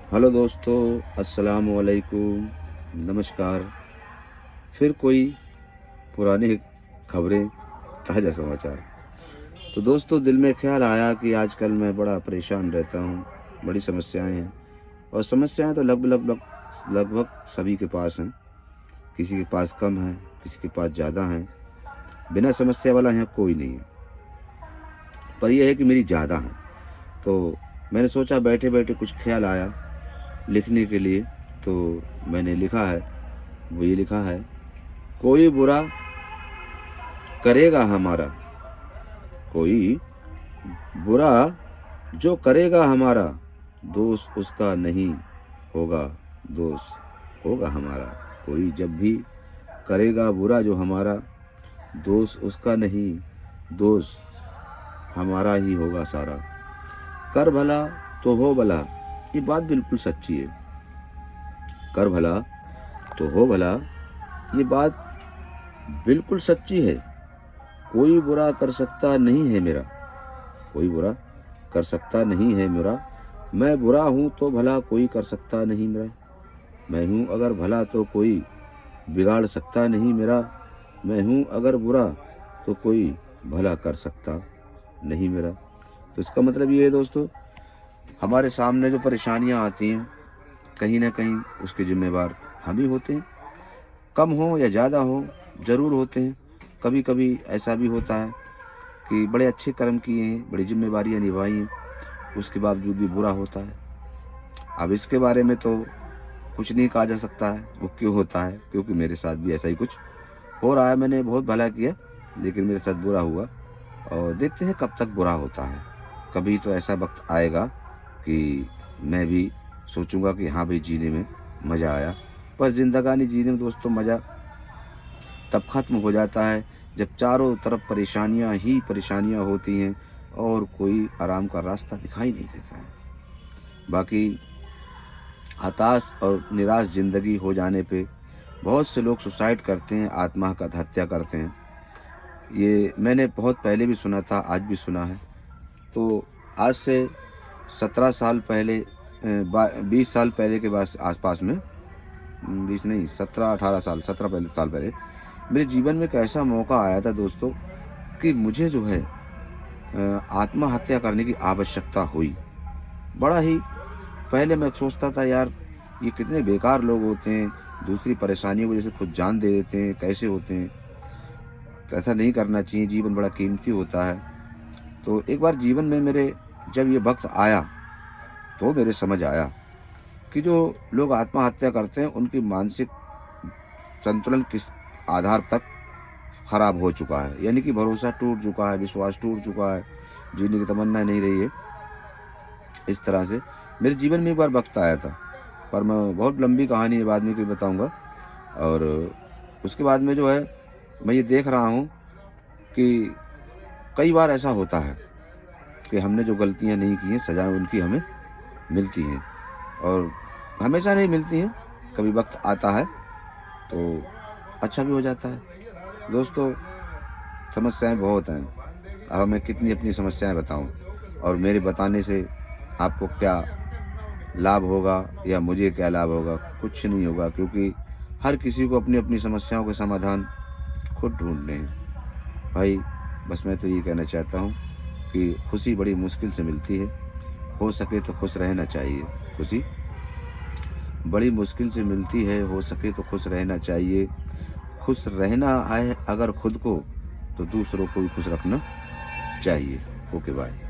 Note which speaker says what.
Speaker 1: Hello दोस्तों, अस्सलाम वालेकुम, नमस्कार। फिर कोई पुरानी खबरें, ताज़ा समाचार। तो दोस्तों, दिल में ख्याल आया कि आजकल मैं बड़ा परेशान रहता हूँ, बड़ी समस्याएं हैं। और समस्याएं तो लगभग लगभग सभी के पास हैं। किसी के पास कम है, किसी के पास ज़्यादा हैं। बिना समस्या वाला यहाँ कोई नहीं है, पर यह है कि मेरी ज़्यादा है। तो मैंने सोचा, बैठे बैठे कुछ ख्याल आया लिखने के लिए, तो मैंने लिखा है। वो ये लिखा है, कोई बुरा करेगा हमारा, कोई बुरा जो करेगा हमारा, दोष उसका नहीं होगा, दोष होगा हमारा। कोई जब भी करेगा बुरा जो हमारा, दोष उसका नहीं, दोष हमारा ही होगा सारा। कर भला तो हो भला, ये बात बिल्कुल सच्ची है। कर भला तो हो भला, ये बात बिल्कुल सच्ची है। कोई बुरा कर सकता नहीं है मेरा, कोई बुरा कर सकता नहीं है मेरा। मैं बुरा हूँ तो भला कोई कर सकता नहीं मेरा। मैं हूँ अगर भला तो कोई बिगाड़ सकता नहीं मेरा। मैं हूँ अगर बुरा तो कोई भला कर सकता नहीं मेरा। तो इसका मतलब ये है दोस्तों, हमारे सामने जो परेशानियाँ आती हैं, कहीं ना कहीं उसके जिम्मेवार हम ही होते हैं। कम हो या ज़्यादा हो, ज़रूर होते हैं। कभी कभी ऐसा भी होता है कि बड़े अच्छे कर्म किए हैं, बड़ी जिम्मेवारियां निभाई हैं, उसके बावजूद भी बुरा होता है। अब इसके बारे में तो कुछ नहीं कहा जा सकता है वो क्यों होता है, क्योंकि मेरे साथ भी ऐसा ही कुछ हो रहा है। मैंने बहुत भला किया, लेकिन मेरे साथ बुरा हुआ, और देखते हैं कब तक बुरा होता है। कभी तो ऐसा वक्त आएगा कि मैं भी सोचूंगा कि हाँ भाई, जीने में मज़ा आया। पर जिंदगानी जीने में दोस्तों मज़ा तब ख़त्म हो जाता है जब चारों तरफ परेशानियां ही परेशानियां होती हैं और कोई आराम का रास्ता दिखाई नहीं देता है। बाकी हताश और निराश ज़िंदगी हो जाने पे बहुत से लोग सुसाइड करते हैं, आत्मघात हत्या करते हैं। ये मैंने बहुत पहले भी सुना था, आज भी सुना है। तो आज से 17 साल पहले, 20 साल पहले के बाद आसपास में, 20 नहीं, 17 साल पहले मेरे जीवन में एक ऐसा मौका आया था दोस्तों कि मुझे जो है आत्महत्या करने की आवश्यकता हुई। बड़ा ही पहले मैं सोचता था, यार ये कितने बेकार लोग होते हैं, दूसरी परेशानियों की वजह से खुद जान दे देते हैं, कैसे होते हैं। तो ऐसा नहीं करना चाहिए, जीवन बड़ा कीमती होता है। तो एक बार जीवन में मेरे जब ये वक्त आया तो मेरे समझ आया कि जो लोग आत्महत्या करते हैं उनकी मानसिक संतुलन किस आधार तक खराब हो चुका है, यानी कि भरोसा टूट चुका है, विश्वास टूट चुका है, जीने की तमन्ना नहीं रही है। इस तरह से मेरे जीवन में एक बार वक्त आया था, पर मैं बहुत लंबी कहानी है, बाद में कोई बताऊंगा। और उसके बाद में जो है, मैं ये देख रहा हूँ कि कई बार ऐसा होता है कि हमने जो गलतियाँ नहीं की हैं, सजाएं उनकी हमें मिलती हैं, और हमेशा नहीं मिलती हैं। कभी वक्त आता है तो अच्छा भी हो जाता है। दोस्तों, समस्याएं बहुत हैं। अब मैं कितनी अपनी समस्याएं बताऊं, और मेरे बताने से आपको क्या लाभ होगा या मुझे क्या लाभ होगा? कुछ नहीं होगा, क्योंकि हर किसी को अपनी अपनी समस्याओं के समाधान खुद ढूंढने हैं। भाई, बस मैं तो ये कहना चाहता हूँ कि खुशी बड़ी मुश्किल से मिलती है। हो सके तो खुश रहना चाहिए। खुशी बड़ी मुश्किल से मिलती है, हो सके तो खुश रहना चाहिए। खुश रहना है अगर खुद को, तो दूसरों को भी खुश रखना चाहिए। Okay, bye.